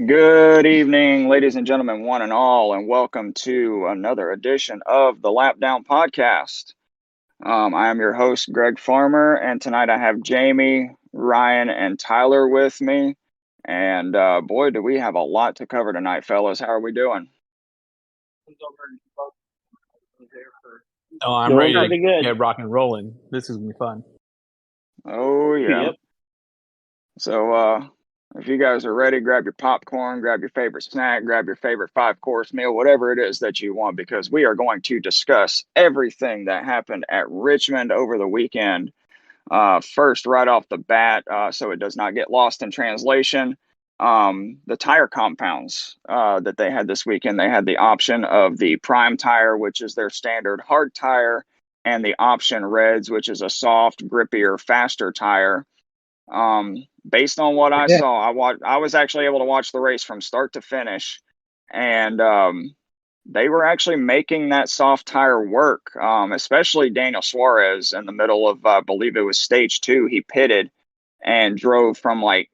Good evening, ladies and gentlemen, one and all, and welcome to another edition of the Lap Down Podcast. I am your host, Greg Farmer, and tonight I have Jamie, Ryan, and Tyler with me. And boy, do we have a lot to cover tonight, fellas. How are we doing? Oh, I'm Doing ready to pretty good. get rock and rolling. This is gonna be fun. Oh, yeah. Yep. So, if you guys are ready, grab your popcorn, grab your favorite snack, grab your favorite five-course meal, whatever it is that you want, because we are going to discuss everything that happened at Richmond over the weekend. First, right off the bat, so it does not get lost in translation, the tire compounds that they had this weekend, they had the option of the Prime tire, which is their standard hard tire, and the option Reds, which is a soft, grippier, faster tire. Based on what I saw, I was actually able to watch the race from start to finish, and they were actually making that soft tire work. Especially Daniel Suarez in the middle of, I believe it was stage 2. He pitted and drove from like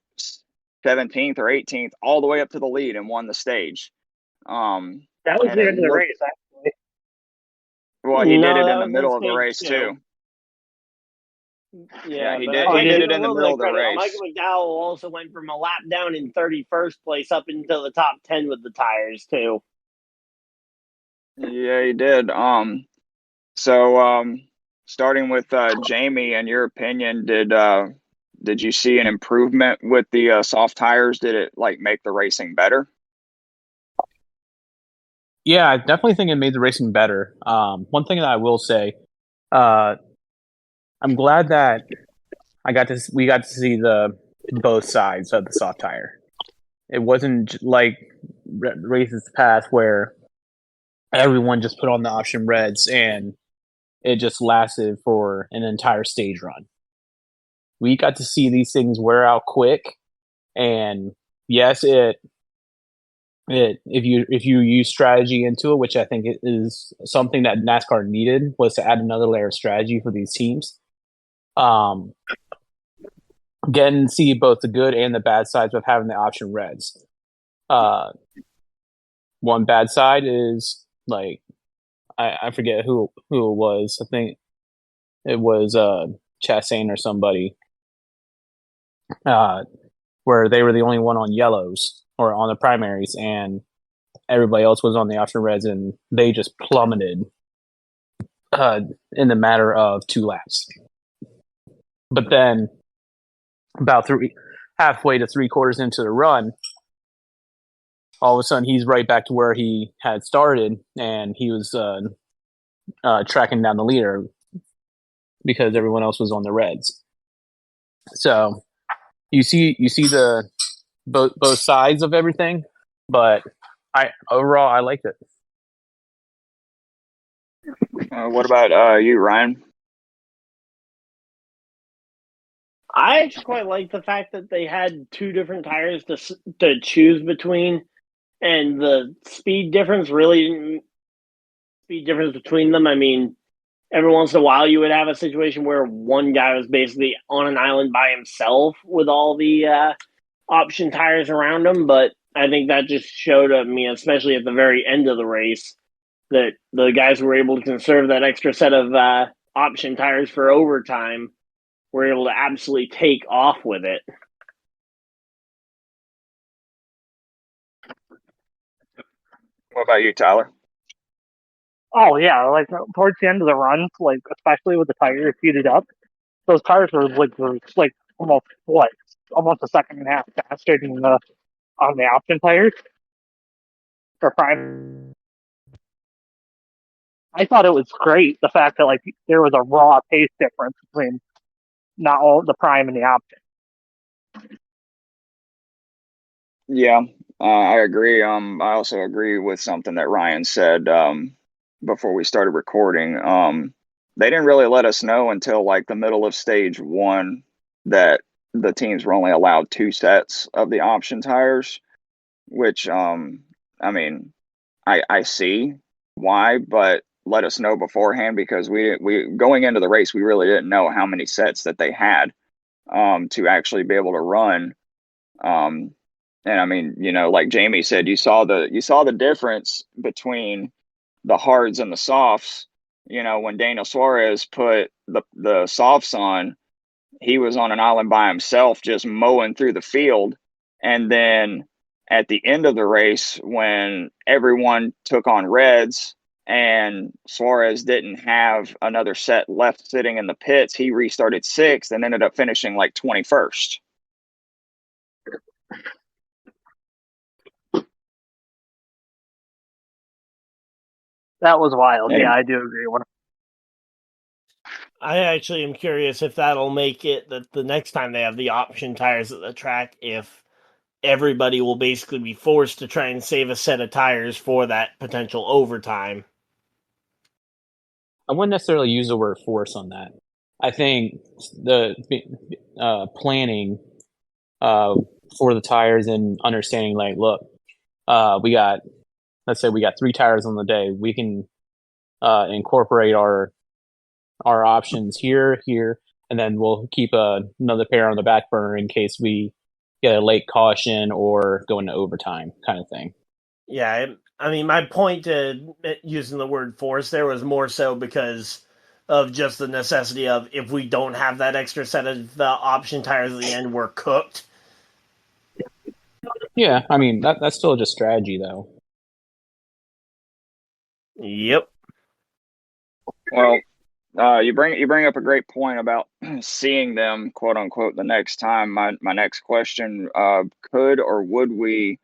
17th or 18th all the way up to the lead and won the stage. That was And the it end of the looked, race, actually. well, he did No, it that in the was middle in of the stage race two. too. Yeah, he but did. I He give did him it a in the little middle bit of of the credit. race. Michael McDowell also went from a lap down in 31st place up into the top 10 with the tires too. Yeah, he did. So, starting with Jamie, in your opinion, did you see an improvement with the soft tires? Did it like make the racing better? Yeah, I definitely think it made the racing better. One thing that I will say, uh, I'm glad that we got to see the both sides of the soft tire. It wasn't like races past where everyone just put on the option Reds and it just lasted for an entire stage run. We got to see these things wear out quick, and yes, if you use strategy into it, which I think it is something that NASCAR needed, was to add another layer of strategy for these teams. Getting to see both the good and the bad sides of having the option Reds. One bad side is like I forget who it was. I think it was Chastain or somebody, where they were the only one on yellows or on the primaries, and everybody else was on the option Reds, and they just plummeted in the matter of 2 laps. But then, about halfway to 3/4 into the run, all of a sudden he's right back to where he had started, and he was tracking down the leader because everyone else was on the Reds. So you see the both sides of everything, but overall I liked it. What about you, Ryan? I actually quite like the fact that they had 2 different tires to choose between, and the speed difference between them. I mean, every once in a while you would have a situation where one guy was basically on an island by himself with all the option tires around him, but I think that just showed me, especially at the very end of the race, that the guys who were able to conserve that extra set of option tires for overtime were able to absolutely take off with it. What about you, Tyler? Oh, yeah, like, towards the end of the run, like, especially with the tires heated up, those tires were almost a second and a half faster than on the option tires for Prime. I thought it was great, the fact that, like, there was a raw pace difference between not all the Prime and the option. Yeah, I agree. I also agree with something that Ryan said before we started recording. They didn't really let us know until like the middle of stage 1 that the teams were only allowed 2 sets of the option tires, which I mean, I see why, but let us know beforehand, because we going into the race, we really didn't know how many sets that they had to actually be able to run. Um, And I mean, like Jamie said, you saw the difference between the hards and the softs. When Daniel Suarez put the softs on, he was on an island by himself, just mowing through the field. And then at the end of the race, when everyone took on reds and Suarez didn't have another set left sitting in the pits, he restarted sixth and ended up finishing like 21st. That was wild. And Yeah, I do agree. I actually am curious if that'll make it that the next time they have the option tires at the track, if everybody will basically be forced to try and save a set of tires for that potential overtime. I wouldn't necessarily use the word force on that. I think the planning for the tires and understanding, like, look, let's say we got 3 tires on the day. We can incorporate our options here, and then we'll keep another pair on the back burner in case we get a late caution or go into overtime, kind of thing. Yeah, I mean, my point to using the word force there was more so because of just the necessity of if we don't have that extra set of option tires at the end, we're cooked. Yeah, I mean that's still just strategy, though. Yep. well, you bring up a great point about seeing them, quote unquote, the next time. My next question: could or would we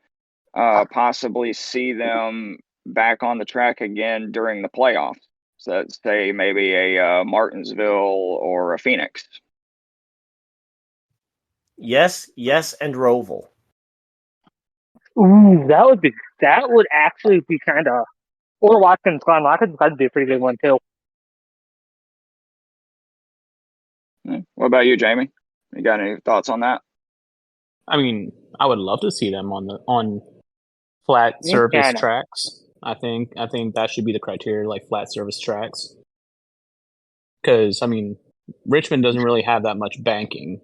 possibly see them back on the track again during the playoffs? So let's say maybe a Martinsville or a Phoenix. Yes, and Roval. Ooh, that would actually be kind of, or Watkins Glen. Watkins Glen'd be a pretty good one too. What about you, Jamie? You got any thoughts on that? I mean, I would love to see them on flat surface Kinda. tracks. I think that should be the criteria, like flat surface tracks. Because I mean, Richmond doesn't really have that much banking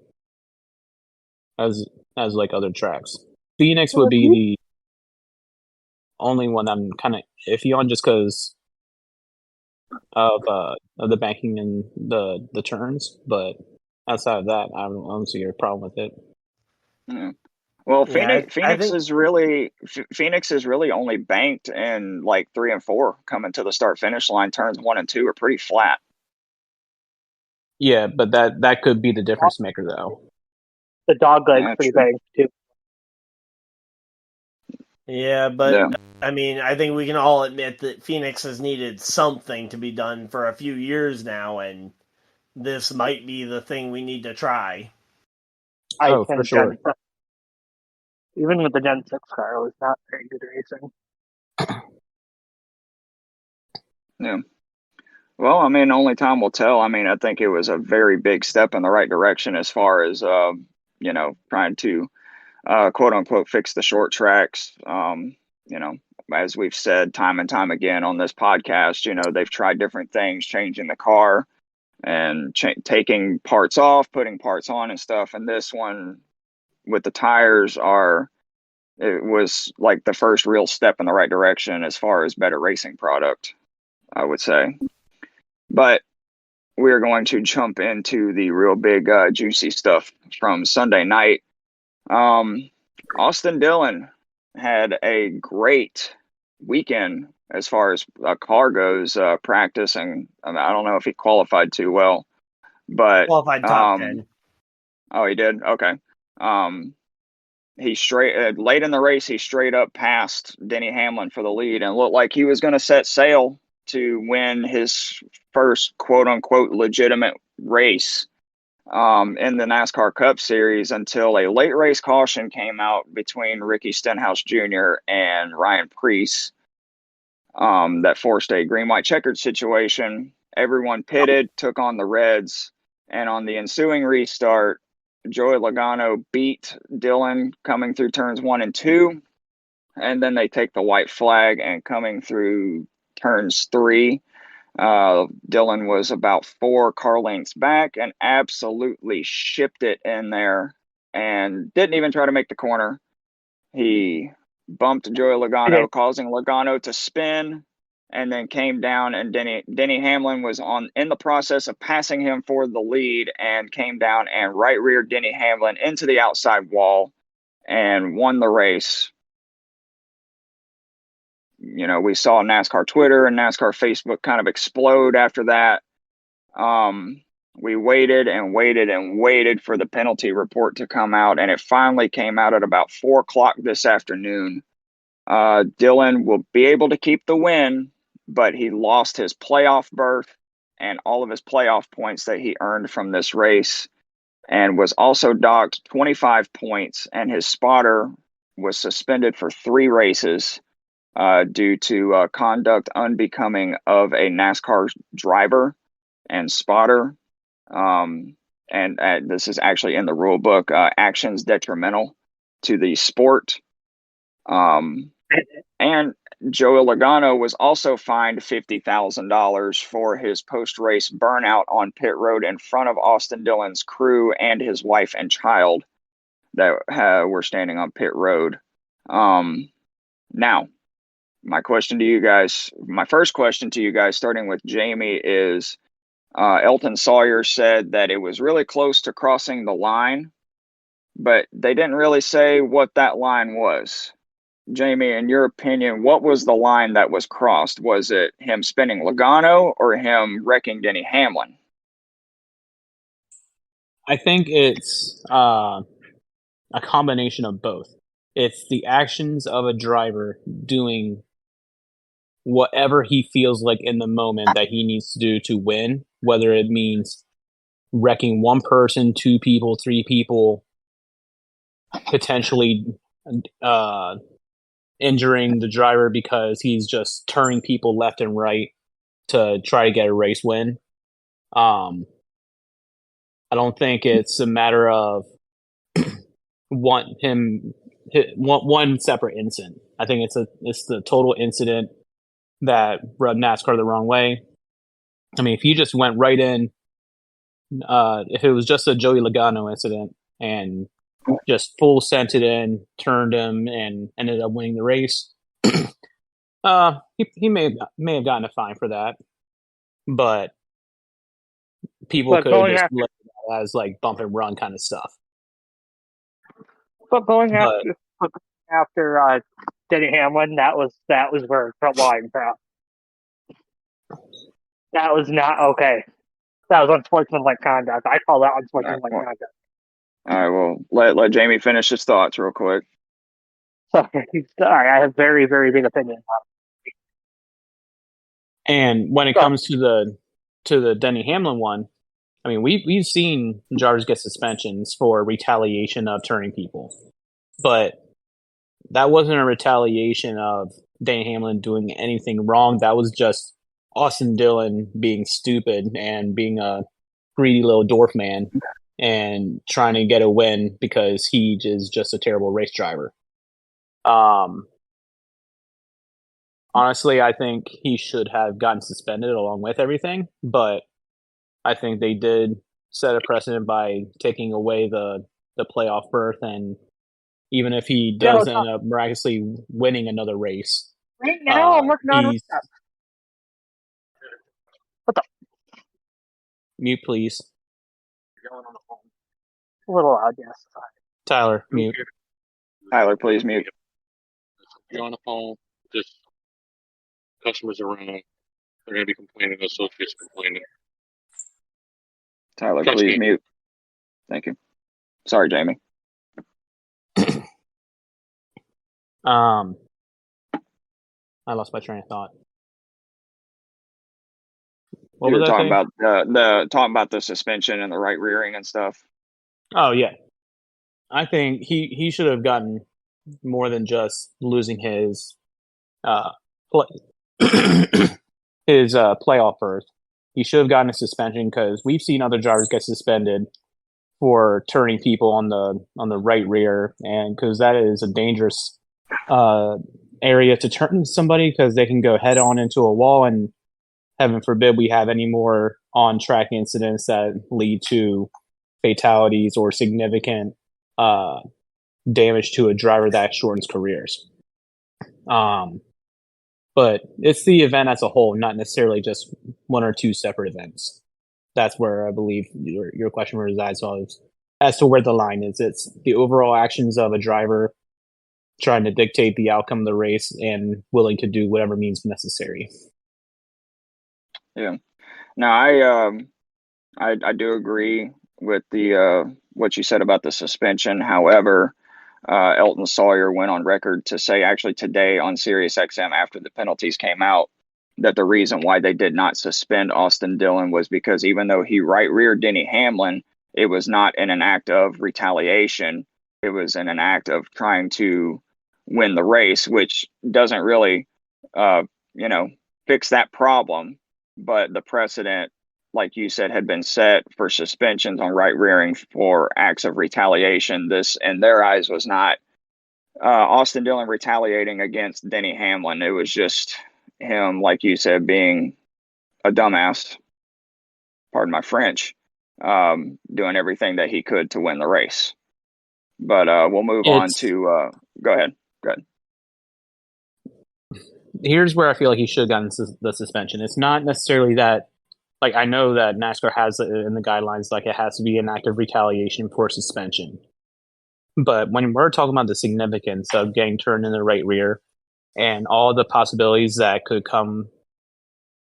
as like other tracks. Phoenix would be the only one I'm kind of iffy on, just because of the banking and the turns. But outside of that, I don't see a problem with it. Yeah. Well, Yeah, I Phoenix think is really only banked in like 3 and 4 coming to the start finish line. Turns 1 and 2 are pretty flat. Yeah, but that could be the difference maker, though. The dog leg's Yeah, pretty true. big too. yeah, but Yeah. I mean, I think we can all admit that Phoenix has needed something to be done for a few years now, and this might be the thing we need to try. I Oh, for think sure. even with the Gen 6 car, it was not very good racing. Yeah. Well, I mean, only time will tell. I mean, I think it was a very big step in the right direction as far as trying to quote unquote fix the short tracks. You know, as we've said time and time again on this podcast, they've tried different things, changing the car and taking parts off, putting parts on and stuff. And this one with the tires it was like the first real step in the right direction as far as better racing product, I would say. But we're going to jump into the real big, juicy stuff from Sunday night. Austin Dillon had a great weekend as far as a car goes, practicing. I mean, I don't know if he qualified too well, but Qualified top 10. oh, he did. Okay. Um, he straight late in the race, he straight up passed Denny Hamlin for the lead and looked like he was going to set sail to win his first quote unquote legitimate race in the NASCAR Cup Series until a late race caution came out between Ricky Stenhouse Jr. and Ryan Preece that forced a green white checkered situation. Everyone pitted, took on the Reds, and on the ensuing restart, Joey Logano beat Dillon coming through turns 1 and 2, and then they take the white flag and coming through turns 3. Dillon was about 4 car lengths back and absolutely shipped it in there and didn't even try to make the corner. He bumped Joey Logano, Okay. causing Logano to spin, and then came down. And Denny Hamlin was in the process of passing him for the lead, and came down and right reared Denny Hamlin into the outside wall and won the race. You know, we saw NASCAR Twitter and NASCAR Facebook kind of explode after that. We waited and waited and waited for the penalty report to come out, and it finally came out at about 4 o'clock this afternoon. Dillon will be able to keep the win, but he lost his playoff berth and all of his playoff points that he earned from this race, and was also docked 25 points, and his spotter was suspended for 3 races due to conduct unbecoming of a NASCAR driver and spotter. And this is actually in the rule book, actions detrimental to the sport. And Joey Logano was also fined $50,000 for his post-race burnout on pit road in front of Austin Dillon's crew and his wife and child that were standing on pit road. Now, my first question to you guys, starting with Jamie, is Elton Sawyer said that it was really close to crossing the line, but they didn't really say what that line was. Jamie, in your opinion, what was the line that was crossed? Was it him spinning Logano or him wrecking Denny Hamlin? I think it's a combination of both. It's the actions of a driver doing whatever he feels like in the moment that he needs to do to win, whether it means wrecking one person, 2 people, 3 people, potentially injuring the driver because he's just turning people left and right to try to get a race win. I don't think it's a matter of one separate incident. I think it's the total incident that rubbed NASCAR the wrong way. I mean, if he just went right in, if it was just a Joey Logano incident and just full sent it in, turned him, and ended up winning the race, he may have gotten a fine for that, but people could have just looked at it as like bump and run kind of stuff. But going after Denny Hamlin, that was where front line crap. That was not okay. That was unsportsmanlike conduct. I call that unsportsmanlike conduct. All right, well, let Jamie finish his thoughts real quick. Sorry, I have very, very big opinions on it. And when it comes to the Denny Hamlin one, I mean, we've seen drivers get suspensions for retaliation of turning people, but that wasn't a retaliation of Denny Hamlin doing anything wrong. That was just Austin Dillon being stupid and being a greedy little dwarf man and trying to get a win because he is just a terrible race driver. Honestly, I think he should have gotten suspended along with everything, but I think they did set a precedent by taking away the playoff berth, and even if he does end up miraculously winning another race, right now I'm working on that. What the? Mute, please. A little loud, yes. Tyler, mute. Tyler, please mute. You're on the phone, just customers around. They're going to be complaining, associates complaining. Tyler, please mute. Thank you. Sorry, Jamie. I lost my train of thought. What you were talking about talking about the suspension and the right rearing and stuff. Oh yeah, I think he should have gotten more than just losing his playoff berth. He should have gotten a suspension because we've seen other drivers get suspended for turning people on the right rear, and because that is a dangerous area to turn somebody because they can go head on into a wall, and heaven forbid we have any more on-track incidents that lead to fatalities or significant damage to a driver that shortens careers. But it's the event as a whole, not necessarily just one or two separate events. That's where I believe your question resides as to where the line is. It's the overall actions of a driver trying to dictate the outcome of the race and willing to do whatever means necessary. Yeah. Now, I do agree with the what you said about the suspension. However, Elton Sawyer went on record to say actually today on SiriusXM after the penalties came out that the reason why they did not suspend Austin Dillon was because even though he right-reared Denny Hamlin, it was not in an act of retaliation. It was in an act of trying to win the race, which doesn't really, uh, fix that problem. But the precedent, like you said, had been set for suspensions on right rearing for acts of retaliation. This, in their eyes, was not Austin Dillon retaliating against Denny Hamlin. It was just him, like you said, being a dumbass, pardon my French, doing everything that he could to win the race. But we'll move on to go ahead. Go ahead. Here's where I feel like he should have gotten the suspension. It's not necessarily that, like, I know that NASCAR has it in the guidelines, like, it has to be an act of retaliation for suspension. But when we're talking about the significance of getting turned in the right rear and all the possibilities that could come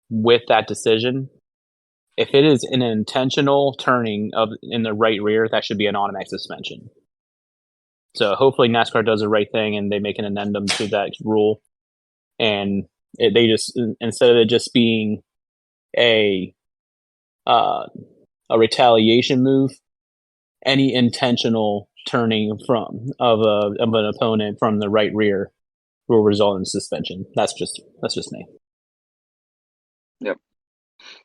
with that decision, if it is an intentional turning in the right rear, that should be an automatic suspension. So hopefully NASCAR does the right thing and they make an addendum to that rule. And they just, instead of it just being a retaliation move, any intentional turning of an opponent from the right rear will result in suspension. That's just me. Yep.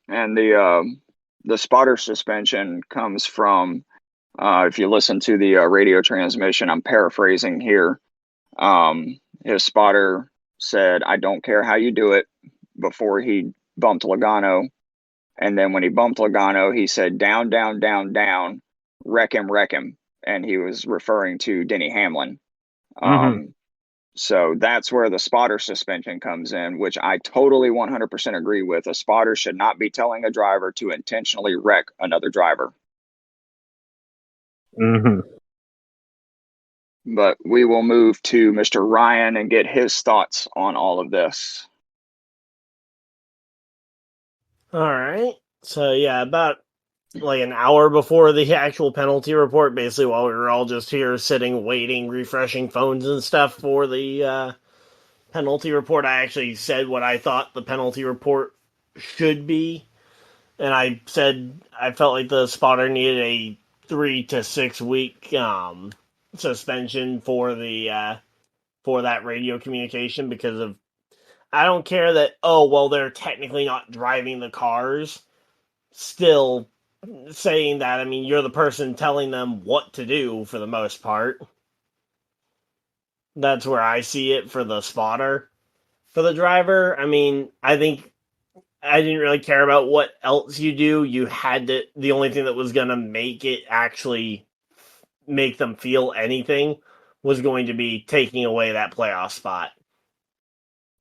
And the spotter suspension comes from if you listen to the radio transmission, I'm paraphrasing here. His spotter said, "I don't care how you do it," before he bumped Logano. And then when he bumped Logano, he said, "Down, down, down, down, wreck him, wreck him." And he was referring to Denny Hamlin. So that's where the spotter suspension comes in, which I totally 100% agree with. A spotter should not be telling a driver to intentionally wreck another driver. But we will move to Mr. Ryan and get his thoughts on all of this. All right. So, yeah, about like an hour before the actual penalty report, basically while we were all just here sitting, waiting, refreshing phones and stuff for the penalty report, I actually said what I thought the penalty report should be. And I said I felt like the spotter needed a 3 to 6 week suspension for the for that radio communication because of, I don't care that, oh, well, they're technically not driving the cars. Still saying that, I mean, you're the person telling them what to do for the most part. That's where I see it for the spotter. For the driver, I mean, I think I didn't really care about what else you do. You had to, the only thing that was going to make it actually make them feel anything was going to be taking away that playoff spot.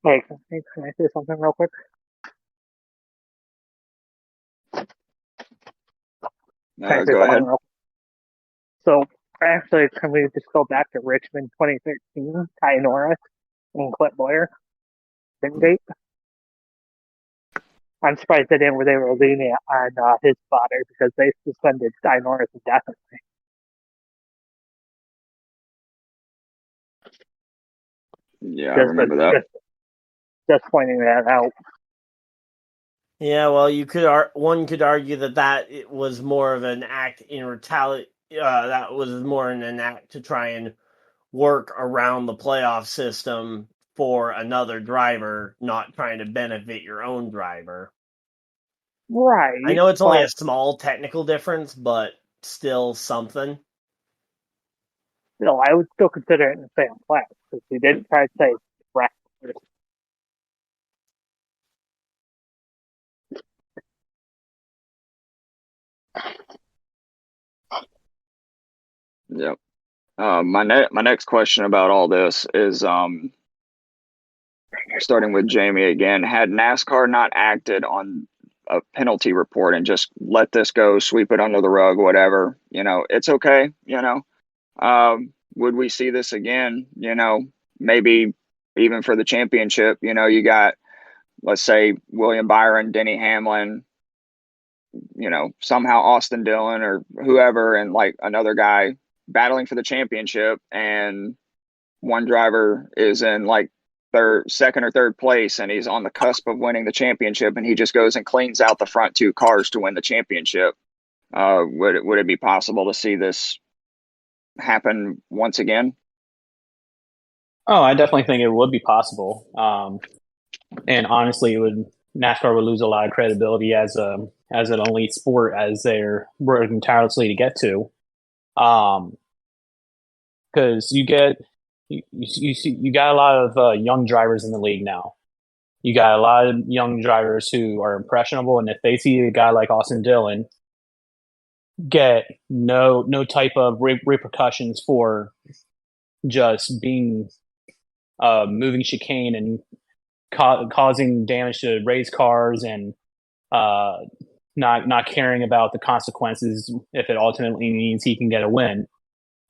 Hey, can I say something real quick? Go ahead. So, actually, can we just go back to Richmond 2013, Ty Norris and Clint Boyer? Date? I'm surprised they were leaning on his spotter because they suspended Ty Norris indefinitely. Yeah, I remember that. Just pointing that out. Yeah, well, one could argue that it was more of an act in retaliation. That was more in an act to try and work around the playoff system for another driver, not trying to benefit your own driver. Right. I know it's only a small technical difference, but still something. No, I would still consider it in the same class because he did try to say wreck. Yep. My next question about all this is starting with Jamie again. Had NASCAR not acted on a penalty report and just let this go, sweep it under the rug, whatever, it's okay. Would we see this again? Maybe even for the championship. You got, let's say, William Byron, Denny Hamlin, somehow Austin Dillon or whoever, and like another guy battling for the championship, and one driver is in like second or third place, and he's on the cusp of winning the championship, and he just goes and cleans out the front two cars to win the championship. Would it be possible to see this happen once again? Oh, I definitely think it would be possible. And honestly, NASCAR would lose a lot of credibility as an elite sport as they're working tirelessly to get to. Because you got a lot of young drivers in the league now. You got a lot of young drivers who are impressionable, and if they see a guy like Austin Dillon get no type of repercussions for just being moving chicane and causing damage to race cars and not caring about the consequences if it ultimately means he can get a win,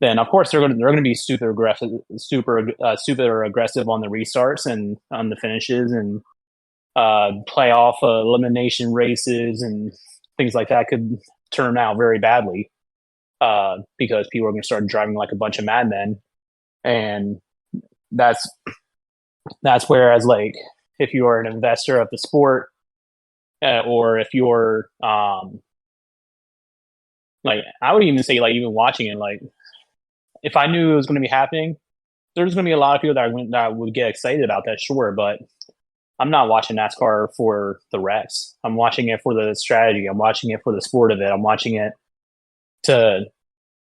then of course they're going to be super aggressive on the restarts and on the finishes and playoff elimination races and things like that could turn out very badly because people are going to start driving like a bunch of madmen, and that's whereas like if you are an investor of the sport or if you're like I would even say like even watching it, like if I knew it was going to be happening, there's going to be a lot of people that would get excited about that, sure, but I'm not watching NASCAR for the wrecks. I'm watching it for the strategy. I'm watching it for the sport of it. I'm watching it to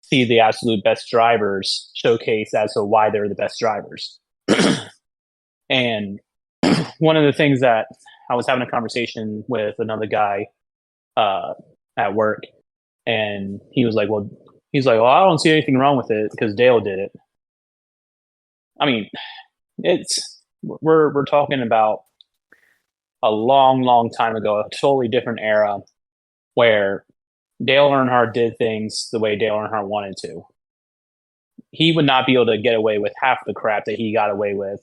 see the absolute best drivers showcase as to why they're the best drivers. And one of the things that I was having a conversation with another guy at work, and he was like, well, I don't see anything wrong with it because Dale did it. I mean, we're talking about a long, long time ago, a totally different era where Dale Earnhardt did things the way Dale Earnhardt wanted to. He would not be able to get away with half the crap that he got away with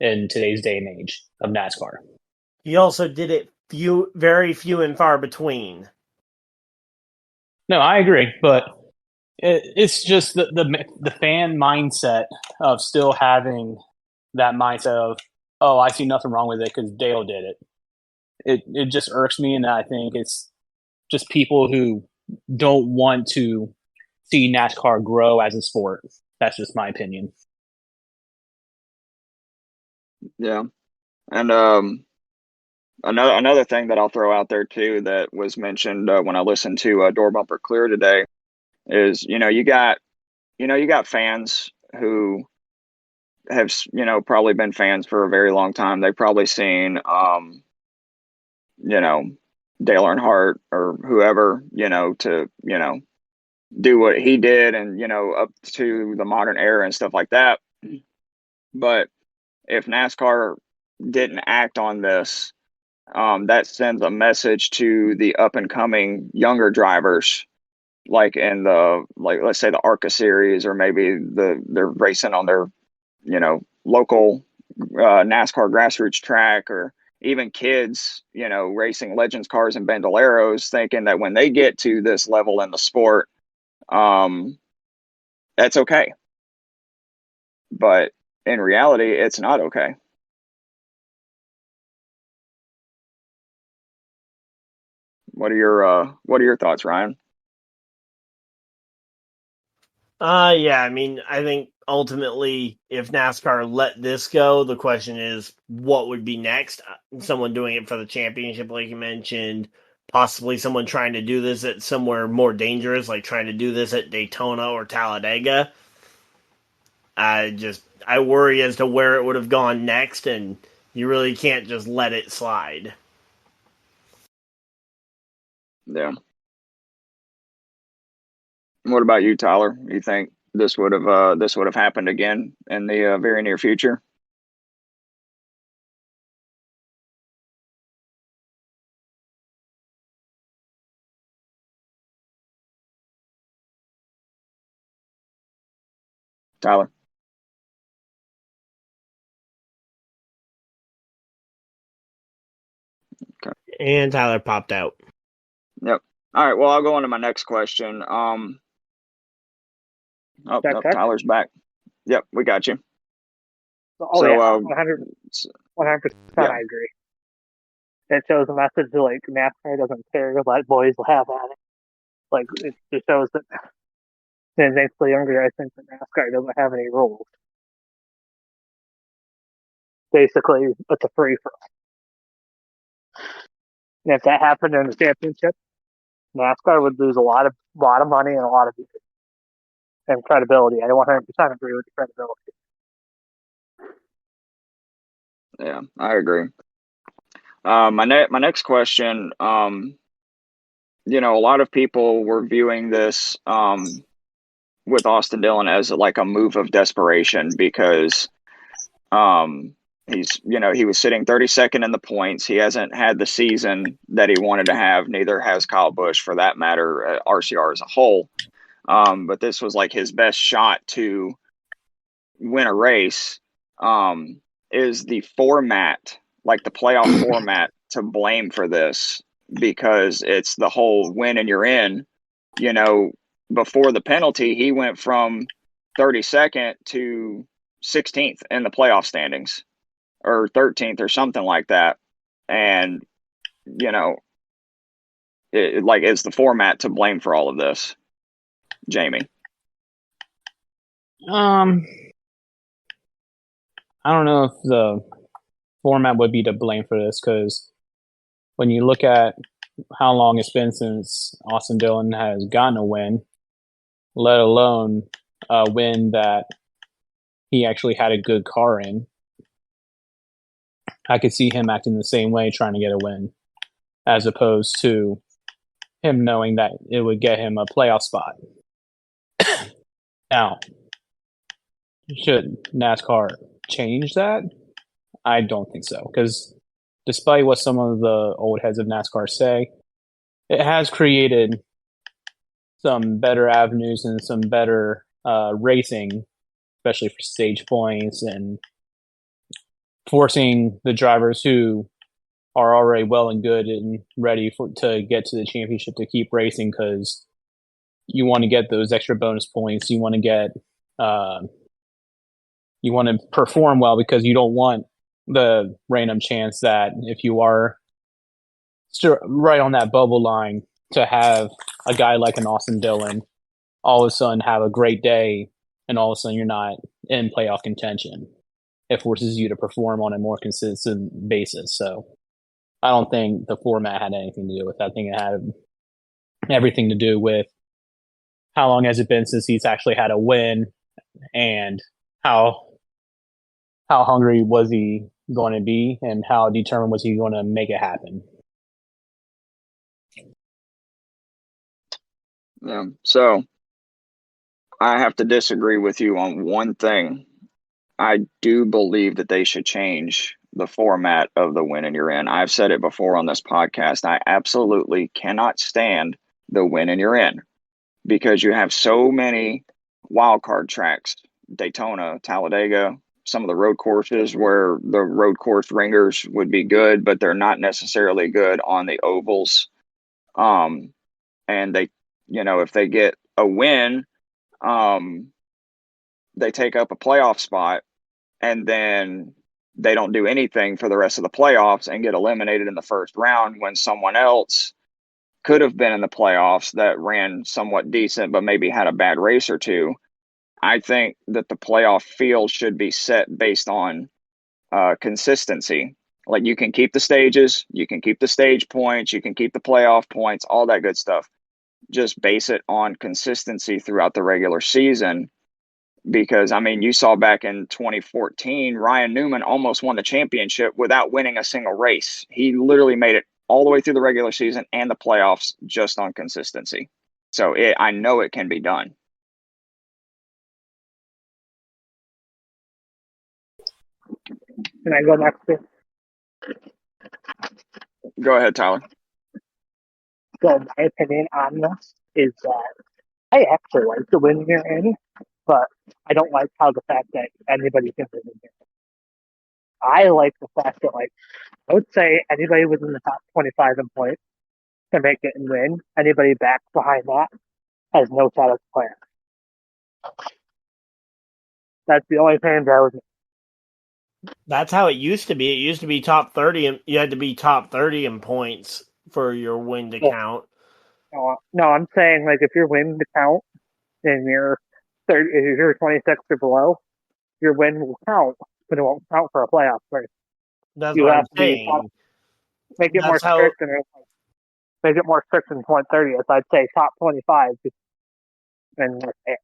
in today's day and age of NASCAR. He also did it very few and far between. No, I agree, but it's just the fan mindset of still having that mindset of, oh, I see nothing wrong with it because Dale did it. It just irks me, and I think it's just people who don't want to see NASCAR grow as a sport. That's just my opinion. Yeah, and another thing that I'll throw out there too that was mentioned when I listened to Door Bumper Clear today is you got fans who have probably been fans for a very long time. They've probably seen Dale Earnhardt or whoever to do what he did and up to the modern era and stuff like that. But if NASCAR didn't act on this, that sends a message to the up and coming younger drivers, like in let's say the ARCA series, or maybe they're racing on their local NASCAR grassroots track, or even kids racing Legends cars and Bandoleros, thinking that when they get to this level in the sport, that's okay. But in reality, it's not okay. What are your thoughts, Ryan? Yeah, I mean, I think ultimately, if NASCAR let this go, the question is, what would be next? Someone doing it for the championship, like you mentioned, possibly someone trying to do this at somewhere more dangerous, like trying to do this at Daytona or Talladega. I worry as to where it would have gone next, and you really can't just let it slide. Yeah. What about you, Tyler? You think this would have happened again in the very near future? Tyler? Okay. And Tyler popped out. Yep. All right. Well, I'll go on to my next question. Oh, Check, no, check. Tyler's back. Yep, we got you. Oh So, yeah, 100%. yeah, I agree. It shows a message to like NASCAR doesn't care to let boys have at it. Like it just shows that. And it makes the younger guys think that NASCAR doesn't have any rules. Basically, it's a free for all. And if that happened in the championship, NASCAR would lose a lot of money and a lot of and credibility. I 100% agree with the credibility. yeah, I agree. My next question, a lot of people were viewing this with Austin Dillon as like a move of desperation because he was sitting 32nd in the points. He hasn't had the season that he wanted to have. Neither has Kyle Busch, for that matter, RCR as a whole. But this was like his best shot to win a race. Is the format, like the playoff format, to blame for this? Because it's the whole win and you're in. Before the penalty, he went from 32nd to 16th in the playoff standings, or 13th or something like that. And, it's the format to blame for all of this. Jamie? I don't know if the format would be to blame for this, because when you look at how long it's been since Austin Dillon has gotten a win, let alone a win that he actually had a good car in, I could see him acting the same way, trying to get a win, as opposed to him knowing that it would get him a playoff spot. Now, should NASCAR change that? I don't think so, because despite what some of the old heads of NASCAR say, it has created some better avenues and some better racing, especially for stage points, and forcing the drivers who are already well and good and ready to get to the championship to keep racing, because you want to get those extra bonus points. You want to get you want to perform well, because you don't want the random chance that if you are right on that bubble line, to have a guy like an Austin Dillon all of a sudden have a great day, and all of a sudden you're not in playoff contention. It forces you to perform on a more consistent basis. So I don't think the format had anything to do with that. I think it had everything to do with how long has it been since he's actually had a win, and how hungry was he going to be, and how determined was he going to make it happen. Yeah. So I have to disagree with you on one thing. I do believe that they should change the format of the win and you're in. I've said it before on this podcast. I absolutely cannot stand the win and you're in, because you have so many wild card tracks, Daytona, Talladega, some of the road courses where the road course ringers would be good, but they're not necessarily good on the ovals. And they, if they get a win, they take up a playoff spot, and then they don't do anything for the rest of the playoffs and get eliminated in the first round, when someone else could have been in the playoffs that ran somewhat decent, but maybe had a bad race or two. I think that the playoff field should be set based on consistency. Like, you can keep the stages, you can keep the stage points, you can keep the playoff points, all that good stuff. Just base it on consistency throughout the regular season. Because, you saw back in 2014, Ryan Newman almost won the championship without winning a single race. He literally made it all the way through the regular season and the playoffs just on consistency. So I know it can be done. Can I go next? Go ahead, Tyler. So my opinion on this is that I actually like the win you're in, but I don't like how the fact that anybody can win here. I like the fact that, like, I would say anybody within the top 25 in points can make it and win. Anybody back behind that has no shot at the playoffs. That's the only thing that was. That's how it used to be. It used to be top 30, and you had to be top 30 in points for your win to count. No, I'm saying, like, if your win to count and you're 30, if you're 26 or below, your win will count, but it won't count for a playoff race. That's You what have I'm to be saying. make it more That's how. strict, and make it more strict than 30th. I'd say top 25, and that's it.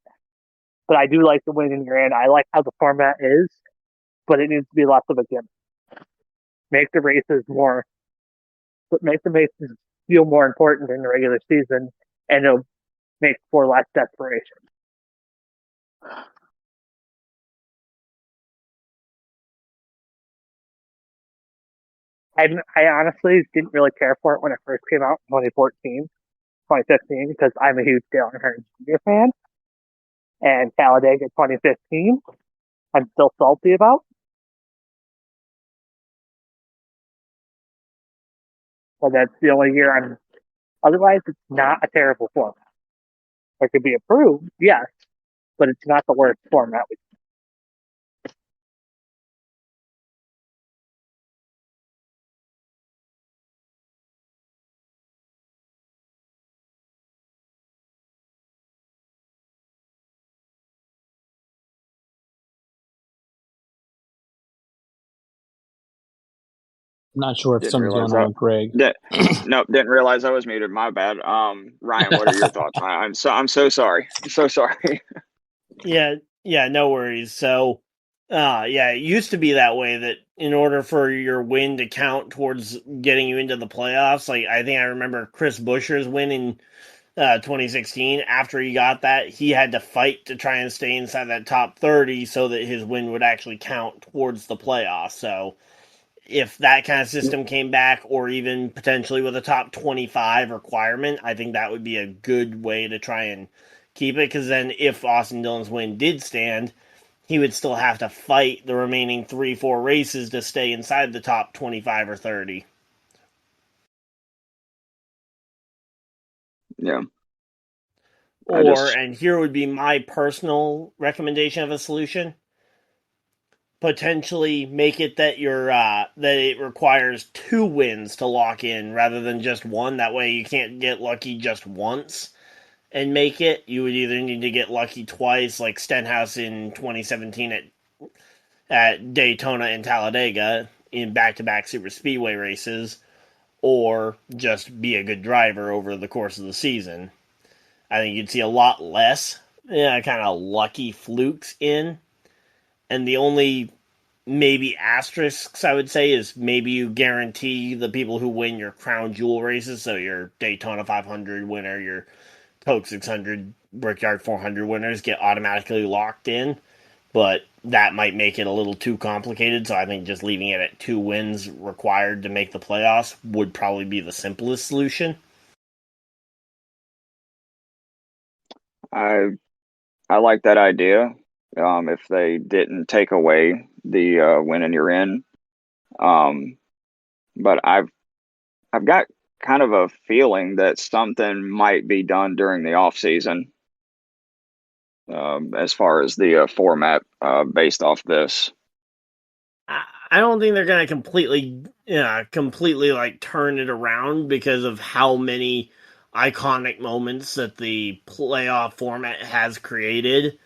But I do like the win in your end. I like how the format is, but it needs to be less of a gimmick. Make the races more, but make the races feel more important in the regular season, and it'll make for less desperation. I honestly didn't really care for it when it first came out in 2014, 2015, because I'm a huge Dale Earnhardt Jr. fan, and Talladega 2015, I'm still salty about. But that's the only year I'm. Otherwise, it's not a terrible format. It could be improved, yes, but it's not the worst format. I'm not sure if Didn't something's realize going on that. with Greg. Nope, didn't realize I was muted. My bad. Ryan, what are your thoughts? I'm so sorry. I'm so sorry. Yeah, no worries. So, yeah, it used to be that way that in order for your win to count towards getting you into the playoffs, like I think I remember Chris Buescher's win in 2016. After he got that, he had to fight to try and stay inside that top 30 so that his win would actually count towards the playoffs. So, if that kind of system came back, or even potentially with a top 25 requirement, I think that would be a good way to try and keep it. Because then, if Austin Dillon's win did stand, he would still have to fight the remaining 3-4 races to stay inside the top 25 or 30. Yeah. And here would be my personal recommendation of a solution: potentially make it that that it requires 2 wins to lock in rather than just one. That way you can't get lucky just once and make it. You would either need to get lucky twice, like Stenhouse in 2017 at Daytona and Talladega in back-to-back super speedway races, or just be a good driver over the course of the season. I think you'd see a lot less kind of lucky flukes in. And the only maybe asterisks I would say is maybe you guarantee the people who win your crown jewel races, so your Daytona 500 winner, your Coke 600, Brickyard 400 winners get automatically locked in, but that might make it a little too complicated. So I think just leaving it at 2 wins required to make the playoffs would probably be the simplest solution. I like that idea. If they didn't take away the win and you're in, but I've got kind of a feeling that something might be done during the off season, as far as the format based off this. I don't think they're going to completely like turn it around because of how many iconic moments that the playoff format has created.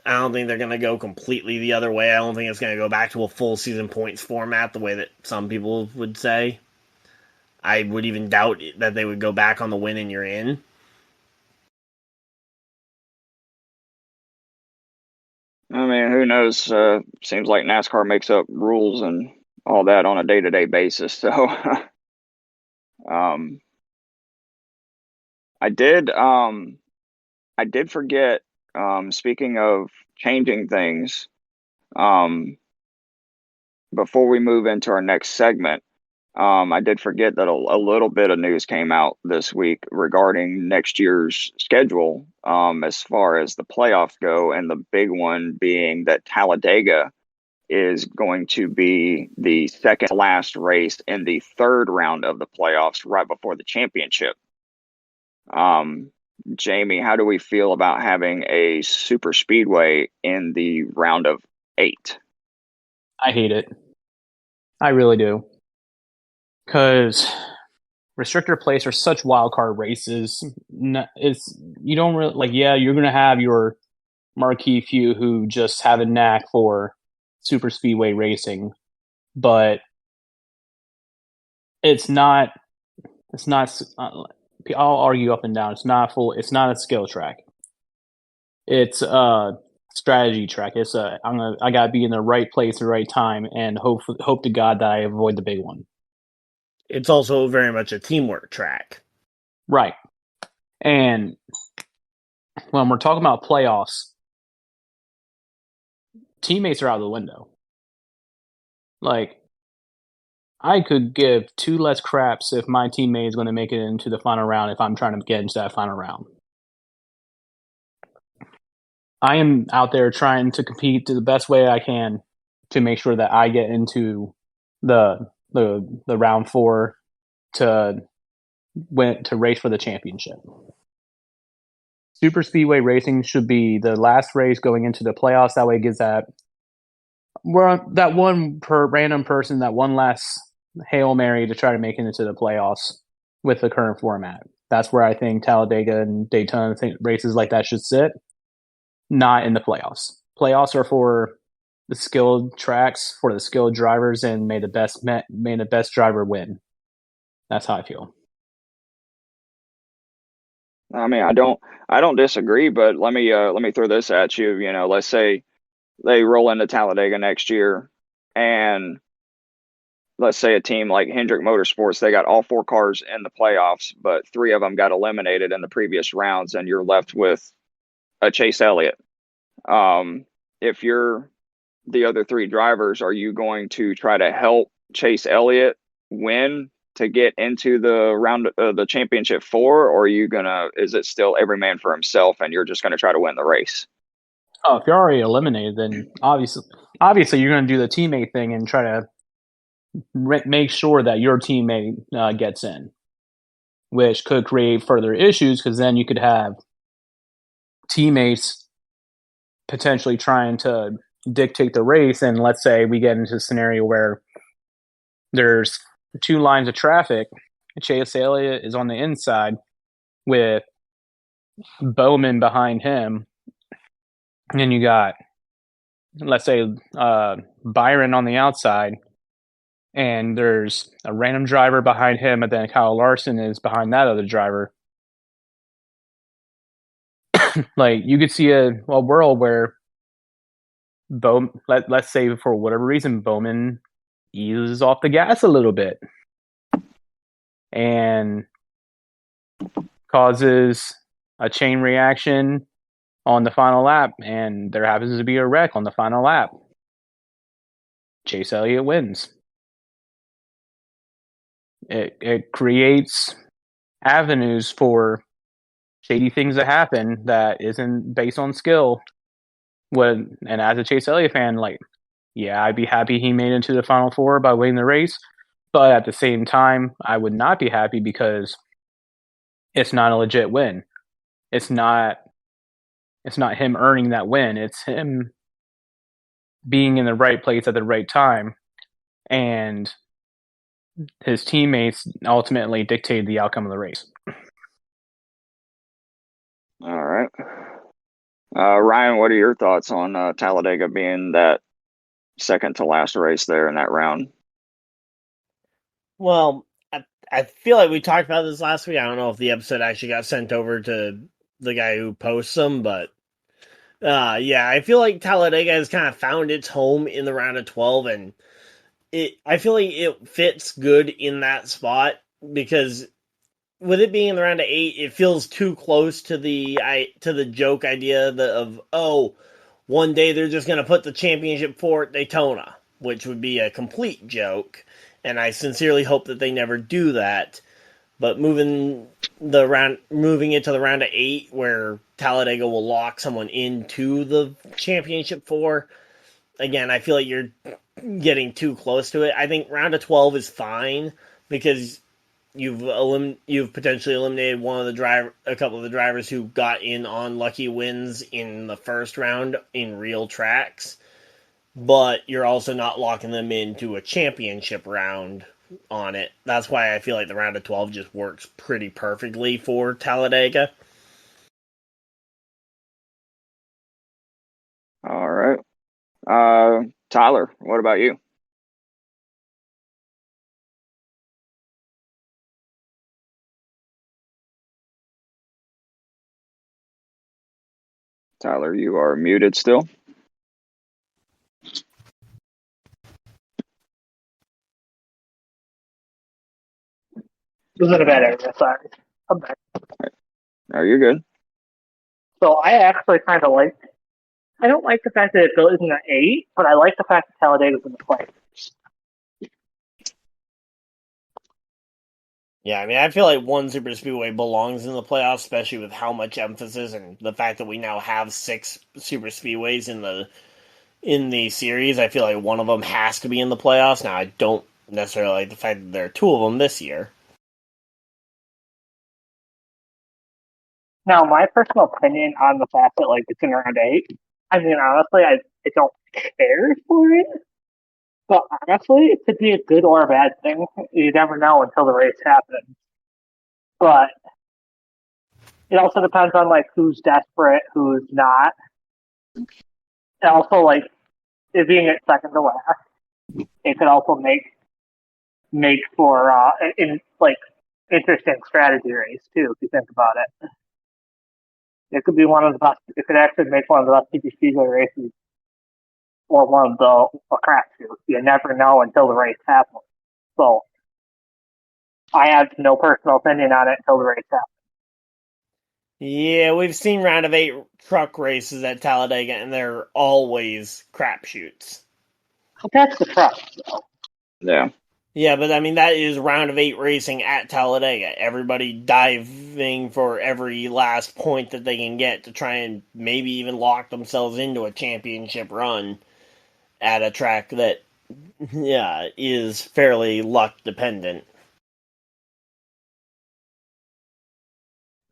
I don't think they're going to go completely the other way. I don't think it's going to go back to a full season points format the way that some people would say. I would even doubt that they would go back on the win and you're in. I mean, who knows? Seems like NASCAR makes up rules and all that on a day-to-day basis. So, um, I did, I did forget. Speaking of changing things, um, before we move into our next segment, I did forget that a little bit of news came out this week regarding next year's schedule, as far as the playoffs go, and the big one being that Talladega is going to be the second to last race in the third round of the playoffs right before the championship. Jamie, how do we feel about having a super speedway in the round of 8? I hate it. I really do. Because restrictor plates are such wild card races. You don't really like. Yeah, you're gonna have your marquee few who just have a knack for super speedway racing, but it's not. It's not. I'll argue up and down. It's not full. It's not a skill track. It's a strategy track. I gotta be in the right place at the right time, and hope to God that I avoid the big one. It's also very much a teamwork track. Right. And when we're talking about playoffs, teammates are out of the window. Like, I could give 2 less craps if my teammate is going to make it into the final round if I'm trying to get into that final round. I am out there trying to compete to the best way I can to make sure that I get into the round 4 to race for the championship. Super speedway racing should be the last race going into the playoffs. That way, it gives that one per random person, that one last Hail Mary to try to make it into the playoffs with the current format. That's where I think Talladega and Daytona races like that should sit, not in the playoffs. Playoffs are for the skilled tracks, for the skilled drivers, and may the best driver win. That's how I feel. I mean, I don't disagree, but let me throw this at you. You know, let's say they roll into Talladega next year, and let's say a team like Hendrick Motorsports, they got all 4 cars in the playoffs, but 3 of them got eliminated in the previous rounds, and you're left with a Chase Elliott. If you're the other 3 drivers, are you going to try to help Chase Elliott win to get into the round the championship 4, or is it still every man for himself and you're just going to try to win the race? Oh, if you're already eliminated, then obviously you're going to do the teammate thing and try to make sure that your teammate gets in, which could create further issues because then you could have teammates potentially trying to dictate the race. And let's say we get into a scenario where there's 2 lines of traffic. Chase Elliott is on the inside with Bowman behind him. And then you got, let's say, Byron on the outside. And there's a random driver behind him, and then Kyle Larson is behind that other driver. Like, you could see a world where let's say for whatever reason, Bowman eases off the gas a little bit and causes a chain reaction on the final lap, and there happens to be a wreck on the final lap. Chase Elliott wins. It creates avenues for shady things to happen that isn't based on skill. And as a Chase Elliott fan, like, yeah, I'd be happy he made it into the Final 4 by winning the race, but at the same time, I would not be happy because it's not a legit win. It's not him earning that win. It's him being in the right place at the right time, and his teammates ultimately dictated the outcome of the race. All right. Ryan, what are your thoughts on Talladega being that second to last race there in that round? Well, I feel like we talked about this last week. I don't know if the episode actually got sent over to the guy who posts them, but yeah, I feel like Talladega has kind of found its home in the round of 12, and I feel like it fits good in that spot because with it being in the round of 8, it feels too close to the joke idea of one day they're just going to put the championship for at Daytona. which would be a complete joke, and I sincerely hope that they never do that. But moving it to the round of 8, where Talladega will lock someone into the championship 4, again, I feel like you're getting too close to it. I think round of 12 is fine because you've potentially eliminated a couple of the drivers who got in on lucky wins in the first round in real tracks, but you're also not locking them into a championship round on it. That's why I feel like the round of 12 just works pretty perfectly for Talladega. All right. Tyler, what about you? Tyler, you are muted still. It was in a bad area, sorry. I'm back. No, you're good. So I actually kind of like. I don't like the fact that it goes in an 8, but I like the fact that Talladega's in the play. Yeah, I mean, I feel like one super speedway belongs in the playoffs, especially with how much emphasis and the fact that we now have 6 super speedways in the series. I feel like one of them has to be in the playoffs. Now, I don't necessarily like the fact that there are 2 of them this year. Now, my personal opinion on the fact that like it's in round 8, I mean, honestly, I don't care for it. But honestly, it could be a good or a bad thing. You never know until the race happens. But it also depends on like who's desperate, who's not. And also, like it being at second to last, it could also make for interesting strategy race too. If you think about it, it could be one of the best. It could actually make one of the best TP Speedway races, or one of the a crapshoot. You never know until the race happens. So I have no personal opinion on it until the race happens. Yeah, we've seen round of 8 truck races at Talladega, and they're always crapshoots. But that's the truck, though. Yeah. Yeah, but I mean, that is round of 8 racing at Talladega. Everybody diving for every last point that they can get to try and maybe even lock themselves into a championship run at a track that, yeah, is fairly luck dependent.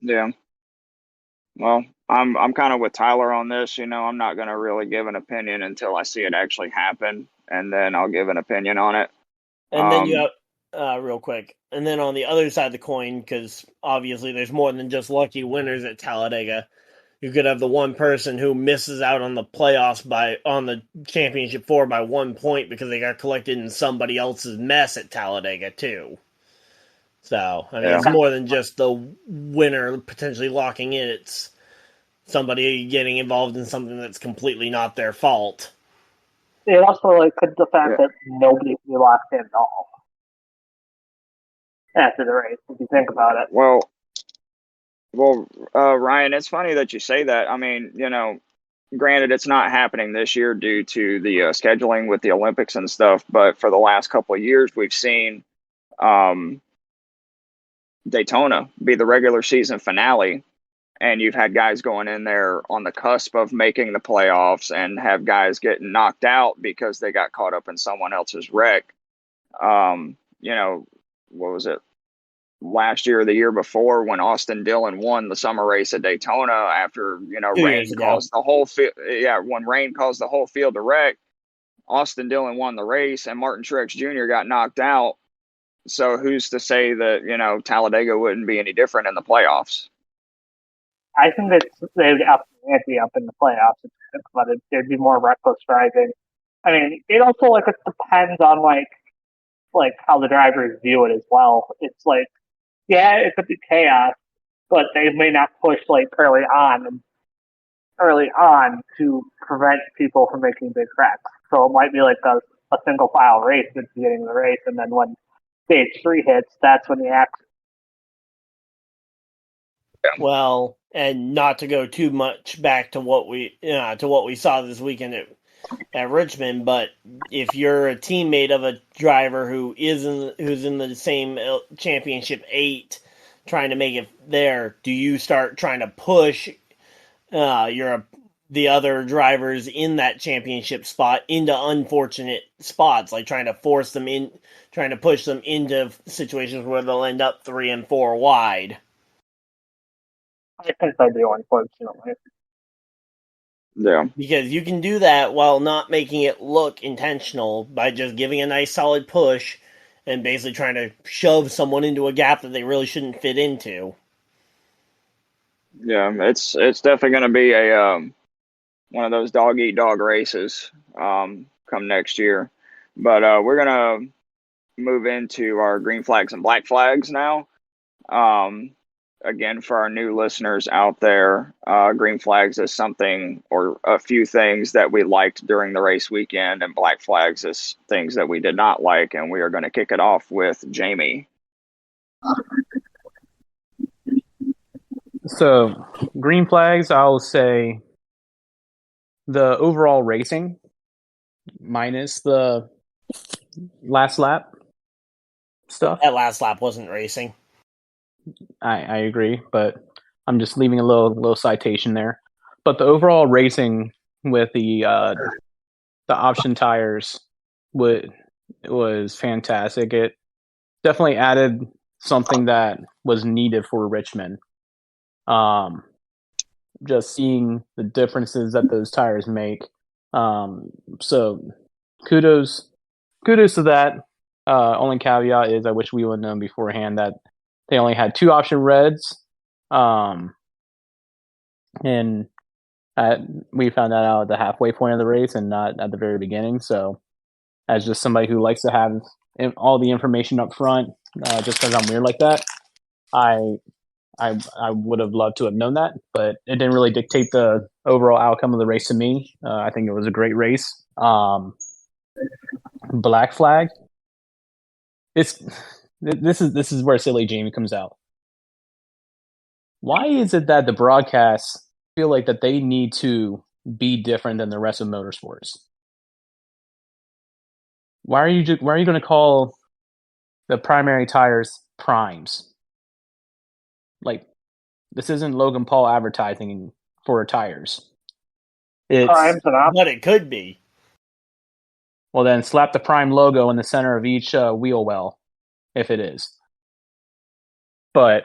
Yeah. Well, I'm kind of with Tyler on this. I'm not going to really give an opinion until I see it actually happen, and then I'll give an opinion on it. And then you have, real quick, and then on the other side of the coin, because obviously there's more than just lucky winners at Talladega, you could have the one person who misses out on the playoffs on the championship 4 by 1 point because they got collected in somebody else's mess at Talladega too. So, I mean, Yeah. it's more than just the winner potentially locking in. It's somebody getting involved in something that's completely not their fault. It also like could the fact that nobody can be locked in at all after the race, if you think about it. Well, Ryan, it's funny that you say that. I mean, granted, it's not happening this year due to the scheduling with the Olympics and stuff, but for the last couple of years, we've seen Daytona be the regular season finale, and you've had guys going in there on the cusp of making the playoffs and have guys getting knocked out because they got caught up in someone else's wreck. What was it? Last year or the year before when Austin Dillon won the summer race at Daytona after, 2 rain years ago. caused the whole field. Yeah, when rain caused the whole field to wreck, Austin Dillon won the race and Martin Truex Jr. got knocked out. So who's to say that, Talladega wouldn't be any different in the playoffs? I think that they would be up in the playoffs, but there'd be more reckless driving. I mean, it also it depends on like how the drivers view it as well. It's like, yeah, it could be chaos, but they may not push early on to prevent people from making big cracks. So it might be like a single file race at the beginning of the race, and then when stage 3 hits, that's when the action. Well, and not to go too much back to what we saw this weekend at Richmond, but if you're a teammate of a driver who's in the same championship 8 trying to make it there, do you start trying to push the other drivers in that championship spot into unfortunate spots, like trying to force them in, trying to push them into situations where they'll end up 3 and 4 wide? I think I do, unfortunately. Yeah. Because you can do that while not making it look intentional by just giving a nice solid push and basically trying to shove someone into a gap that they really shouldn't fit into. Yeah, it's definitely going to be a one of those dog eat dog races come next year. But we're going to move into our green flags and black flags now. Again, for our new listeners out there, green flags is something or a few things that we liked during the race weekend, and black flags is things that we did not like. And we are going to kick it off with Jamie. So, green flags, I'll say the overall racing minus the last lap stuff. That last lap wasn't racing. I agree, but I'm just leaving a little citation there. But the overall racing with the option tires was fantastic. It definitely added something that was needed for Richmond. Just seeing the differences that those tires make. So kudos to that. Only caveat is I wish we would have known beforehand that they only had 2 option reds. And we found that out at the halfway point of the race and not at the very beginning. So as just somebody who likes to have all the information up front, just because I'm weird like that, I would have loved to have known that, but it didn't really dictate the overall outcome of the race to me. I think it was a great race. Black flag. This is where silly Jamie comes out. Why is it that the broadcasts feel like that they need to be different than the rest of motorsports? Why are you going to call the primary tires primes? Like, this isn't Logan Paul advertising for tires. But it could be. Well, then slap the prime logo in the center of each wheel well, if it is. But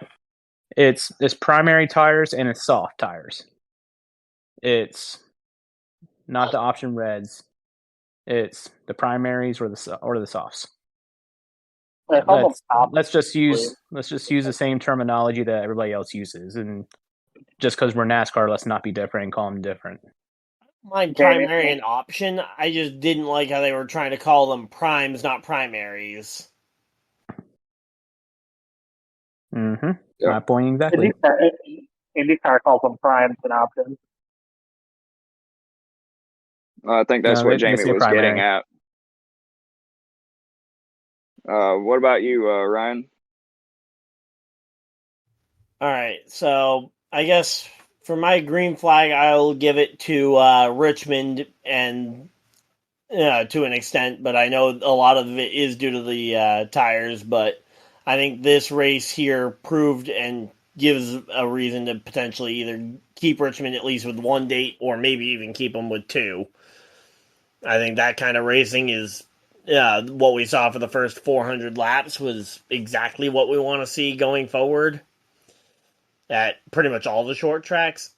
it's primary tires and it's soft tires. It's not the option reds. It's the primaries or the softs. Let's just use the same terminology that everybody else uses, and just because we're NASCAR, let's not be different and call them different. My primary and option, I just didn't like how they were trying to call them primes, not primaries. Mm-hmm. Yeah. My point exactly. IndyCar calls them primes and options. I think that's what Jamie was getting at. What about you, Ryan? All right, so I guess for my green flag, I'll give it to Richmond and to an extent, but I know a lot of it is due to the tires. But I think this race here proved and gives a reason to potentially either keep Richmond at least with 1 date or maybe even keep them with 2. I think that kind of racing is what we saw for the first 400 laps was exactly what we want to see going forward at pretty much all the short tracks.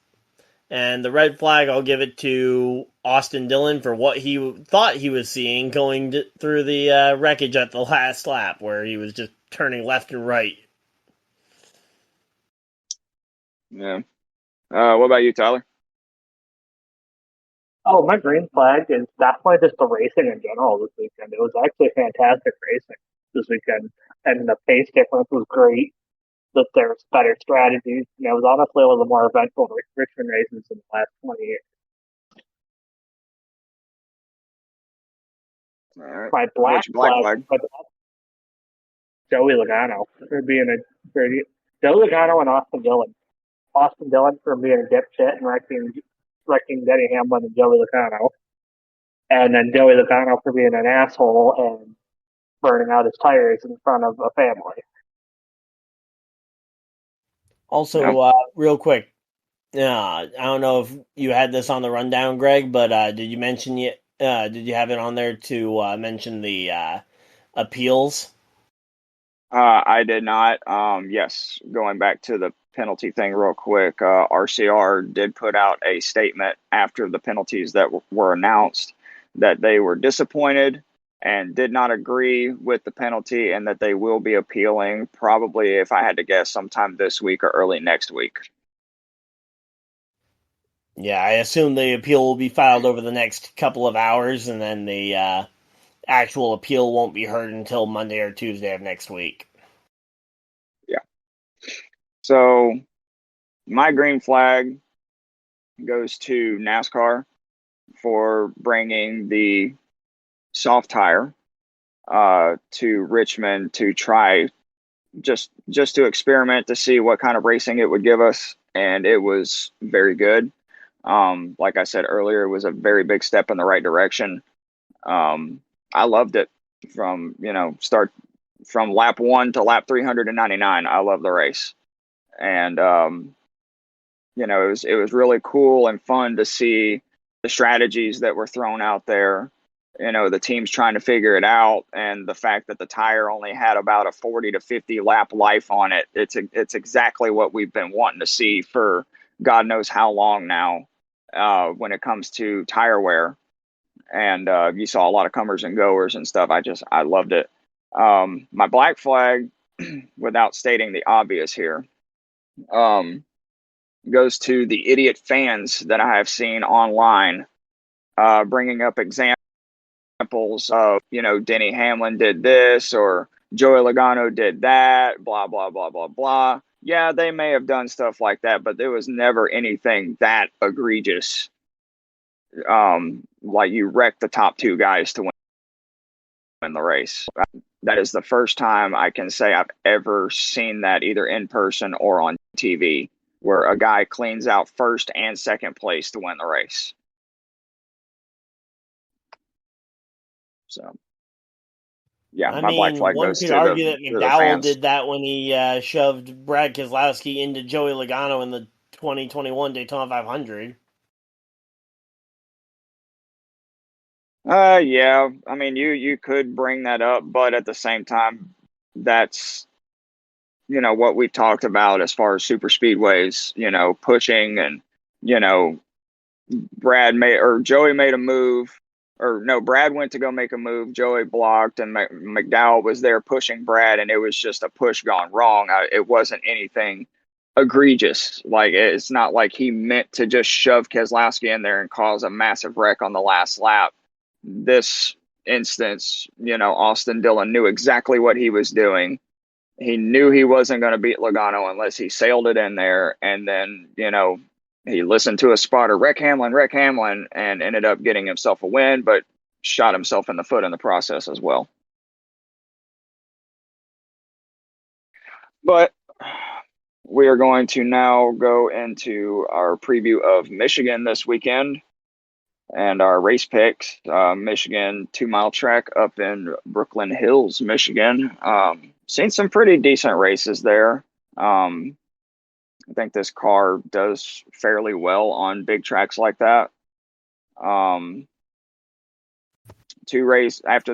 And the red flag, I'll give it to Austin Dillon for what he thought he was seeing going through the wreckage at the last lap, where he was just turning left and right. Yeah. What about you, Tyler? Oh, my green flag is definitely just the racing in general this weekend. It was actually fantastic racing this weekend, and the pace difference was great. That there's better strategies. It was honestly one of the more eventful Richmond races in the last 20 years. All right. My black flag. Joey Logano for being Joey Logano and Austin Dillon. Austin Dillon for being a dipshit and wrecking Denny Hamlin and Joey Logano. and then Joey Logano for being an asshole and burning out his tires in front of a family. Also, real quick, I don't know if you had this on the rundown, Greg, but did you mention it? Did you have it on there to mention the appeals? I did not. Yes, going back to the penalty thing real quick, RCR did put out a statement after the penalties that were announced that they were disappointed and did not agree with the penalty and that they will be appealing probably, if I had to guess, sometime this week or early next week. Yeah, I assume the appeal will be filed over the next couple of hours, and then the actual appeal won't be heard until Monday or Tuesday of next week. Yeah. So my green flag goes to NASCAR for bringing the soft tire to Richmond to try just to experiment to see what kind of racing it would give us, and it was very good. Like I said earlier, it was a very big step in the right direction. I loved it from start from lap 1 to lap 399. I love the race, and it was really cool and fun to see the strategies that were thrown out there. The team's trying to figure it out, and the fact that the tire only had about a 40 to 50 lap life on it. It's exactly what we've been wanting to see for God knows how long now, when it comes to tire wear. And you saw a lot of comers and goers and stuff. I loved it. My black flag, without stating the obvious here, goes to the idiot fans that I have seen online, bringing up examples of, Denny Hamlin did this or Joey Logano did that, blah, blah, blah, blah, blah. Yeah, they may have done stuff like that, but there was never anything that egregious. Like you wrecked the top two guys to win the race. That is the first time I can say I've ever seen that either in person or on TV, where a guy cleans out first and second place to win the race. So, yeah, I my black mean, flag one goes could to argue that the McDowell fans. did that when he shoved Brad Keselowski into Joey Logano in the 2021 Daytona 500. Yeah, I mean, you could bring that up, but at the same time, that's what we've talked about as far as super speedways, pushing and you know Joey made a move, or no, Brad went to go make a move. Joey blocked, and McDowell was there pushing Brad, and it was just a push gone wrong. It wasn't anything egregious. Like, it's not like he meant to just shove Keselowski in there and cause a massive wreck on the last lap. This instance, Austin Dillon knew exactly what he was doing. He knew he wasn't going to beat Logano unless he sailed it in there, and then he listened to a spotter, wreck Hamlin, and ended up getting himself a win, but shot himself in the foot in the process as well. But we are going to now go into our preview of Michigan this weekend and our race picks. Michigan 2-mile track up in Brooklyn Hills, Michigan. Seen some pretty decent races there. I think this car does fairly well on big tracks like that. After